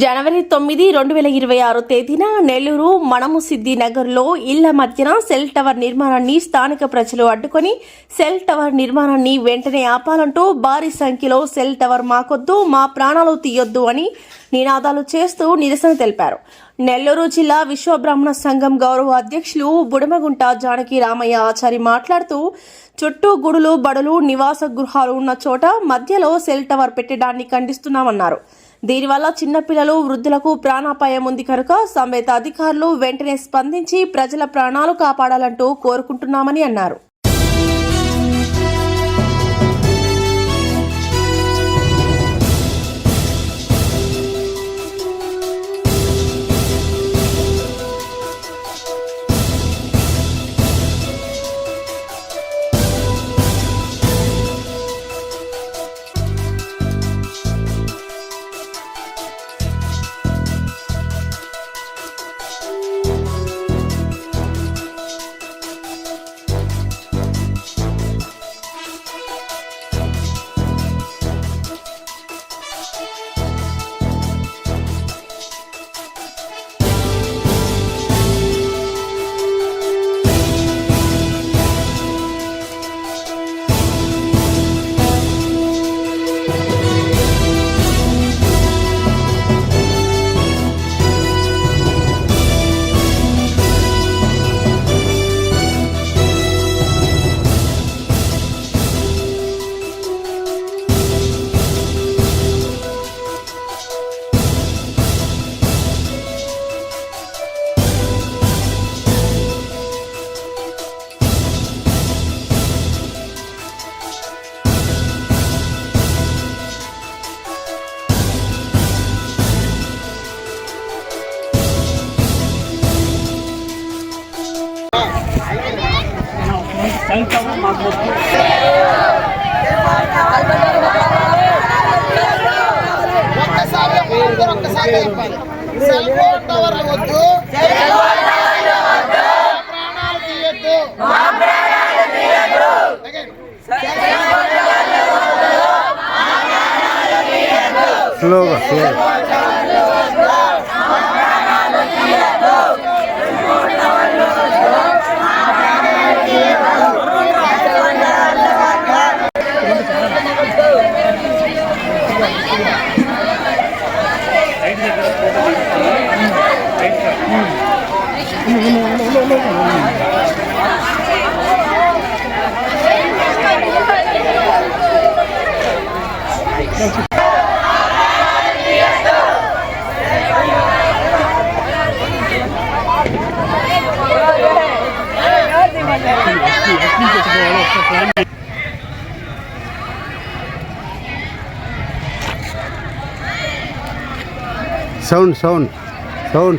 జనవరి 9, 2026 తేదీన నెల్లూరు మణముసిద్ధి నగర్లో ఇళ్ల మధ్యన సెల్ టవర్ నిర్మాణాన్ని స్థానిక ప్రజలు అడ్డుకొని సెల్ టవర్ నిర్మాణాన్ని వెంటనే ఆపాలంటూ భారీ సంఖ్యలో సెల్ టవర్ మాకొద్దు, మా ప్రాణాలు తీయొద్దు అని నినాదాలు చేస్తూ నిరసన తెలిపారు. నెల్లూరు జిల్లా విశ్వబ్రాహ్మణ సంఘం గౌరవ అధ్యక్షులు బుడమగుంట జానకి రామయ్య ఆచారి మాట్లాడుతూ చుట్టూ గుడులు, బడులు, నివాస గృహాలు ఉన్న చోట మధ్యలో సెల్ టవర్ పెట్టడాన్ని ఖండిస్తున్నామన్నారు. దీనివల్ల చిన్నపిల్లలు, వృద్ధులకు ప్రాణాపాయం ఉంది కనుక సంబంధిత అధికారులు వెంటనే స్పందించి ప్రజల ప్రాణాలు కాపాడాలంటూ కోరుకుంటున్నామని అన్నారు. సెల్ ఫోన్ టవర్లు వద్దు, ప్రాణాలు తీయొద్దు. స్లోగా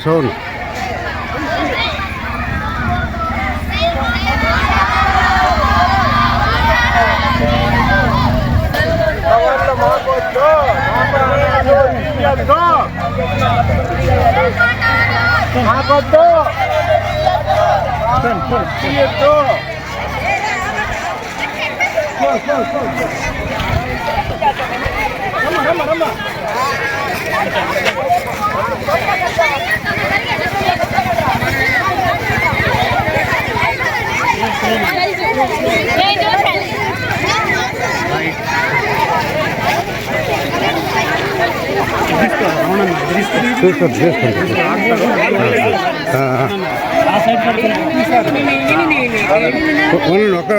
సౌండ్ మాకొద్దు, తీయొద్దు.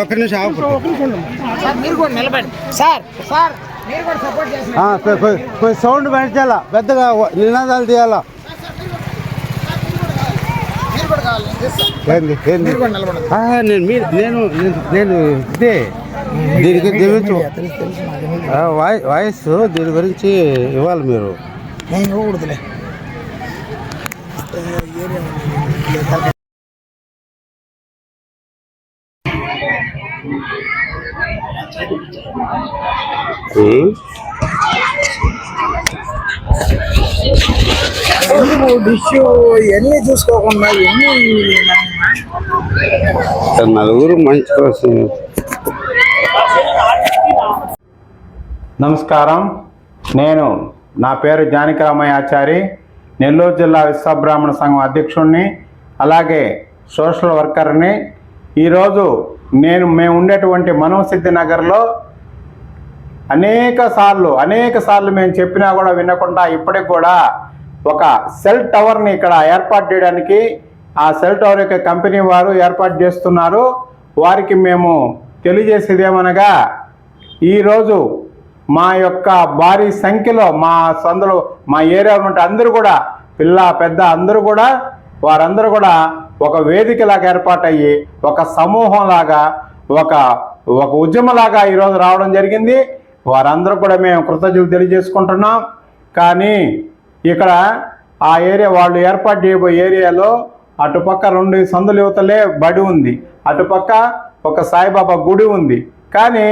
ఒక్క నిమిషం సౌండ్ పెంచాలా, పెద్దగా నినాదాలు తీయాలా. నేను ఇదే దీనికి వాయిస్ దీని గురించి ఇవ్వాలి మీరు. ఇవన్నీ చూసుకోకుండా నలుగురు మంచి కోసం. నమస్కారం, నేను నా పేరు జానకిరామయ్యాచారి, నెల్లూరు జిల్లా విశ్వబ్రాహ్మణ సంఘం అధ్యక్షుడిని, అలాగే సోషల్ వర్కర్ని. ఈరోజు మేము ఉండేటువంటి మనోసిద్ధి నగర్లో అనేక సార్లు మేము చెప్పినా కూడా వినకుండా ఇప్పటికి కూడా ఒక సెల్ టవర్ని ఇక్కడ ఏర్పాటు చేయడానికి ఆ సెల్ టవర్ యొక్క కంపెనీ వారు ఏర్పాటు చేస్తున్నారు. వారికి మేము తెలియజేసేది ఏమనగా, ఈరోజు మా యొక్క భారీ సంఖ్యలో మా సందులో మా ఏరియా ఉంటే అందరూ కూడా పిల్ల పెద్ద అందరూ కూడా వారందరూ కూడా ఒక వేదికలాగా ఏర్పాటయ్యి ఒక సమూహంలాగా ఒక ఉద్యమలాగా ఈరోజు రావడం జరిగింది. వారందరూ కూడా మేము కృతజ్ఞతలు తెలియజేసుకుంటున్నాం. కానీ ఇక్కడ ఆ ఏరియా వాళ్ళు ఏర్పాటు చేయబోయే ఏరియాలో అటుపక్క 2 సందుల యువతలే బడి ఉంది, అటుపక్క ఒక సాయిబాబా గుడి ఉంది. కానీ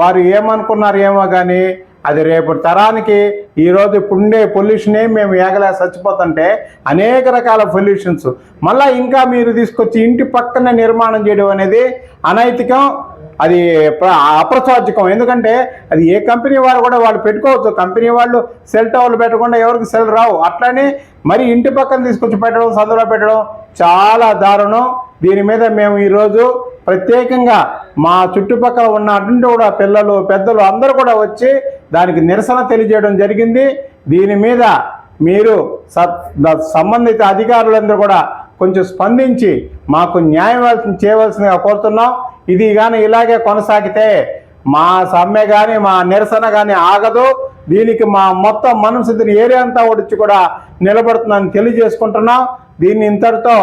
వారు ఏమనుకున్నారు ఏమో కానీ అది రేపటి తరానికి ఈరోజు ఇప్పుడుండే పొల్యూషనే మేము ఏగలే చచ్చిపోతుంటే అనేక రకాల పొల్యూషన్స్ మళ్ళీ ఇంకా మీరు తీసుకొచ్చి ఇంటి పక్కనే నిర్మాణం చేయడం అనేది అనైతికం, అది అప్రచార్జకం. ఎందుకంటే అది ఏ కంపెనీ వారు కూడా వాళ్ళు పెట్టుకోవచ్చు. కంపెనీ వాళ్ళు సెల్ టవర్లు పెట్టకుండా ఎవరికి సెల్ రావు. అట్లనే మరి ఇంటి పక్కన తీసుకొచ్చి పెట్టడం, సందులో పెట్టడం చాలా దారుణం. దీని మీద మేము ఈరోజు ప్రత్యేకంగా మా చుట్టుపక్కల ఉన్న అటువంటి కూడా పిల్లలు పెద్దలు అందరూ కూడా వచ్చి దానికి నిరసన తెలియజేయడం జరిగింది. దీని మీద మీరు సంబంధిత అధికారులందరూ కూడా కొంచెం స్పందించి మాకు న్యాయం చేయవలసిందిగా కోరుతున్నాం. ఇది కానీ ఇలాగే కొనసాగితే మా సమ్మె కానీ మా నిరసన కానీ ఆగదు. దీనికి మా మొత్తం మనసిద్ధి ఏరియా అంతా వచ్చి కూడా నిలబడుతుందని తెలియజేసుకుంటున్నాం. దీన్ని ఇంతటితో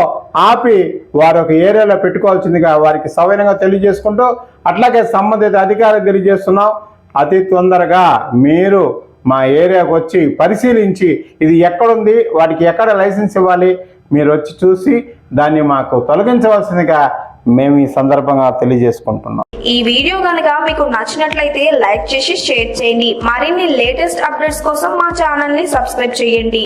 ఆపి వారు ఒక ఏరియాలో పెట్టుకోవాల్సిందిగా వారికి సవినయంగా తెలియజేసుకుంటూ అట్లాగే సంబంధిత అధికారులు తెలియజేస్తున్నాం. అతి తొందరగా మీరు మా ఏరియాకు వచ్చి పరిశీలించి ఇది ఎక్కడుంది, వాటికి ఎక్కడ లైసెన్స్ ఇవ్వాలి మీరు వచ్చి చూసి దాన్ని మాకు తొలగించవలసిందిగా మేము ఈ సందర్భంగా తెలియజేసుకుంటున్నాం. ఈ వీడియో కనుక మీకు నచ్చినట్లయితే లైక్ చేసి షేర్ చేయండి. మరిన్ని లేటెస్ట్ అప్డేట్స్ కోసం మా ఛానల్ ని సబ్స్క్రైబ్ చేయండి.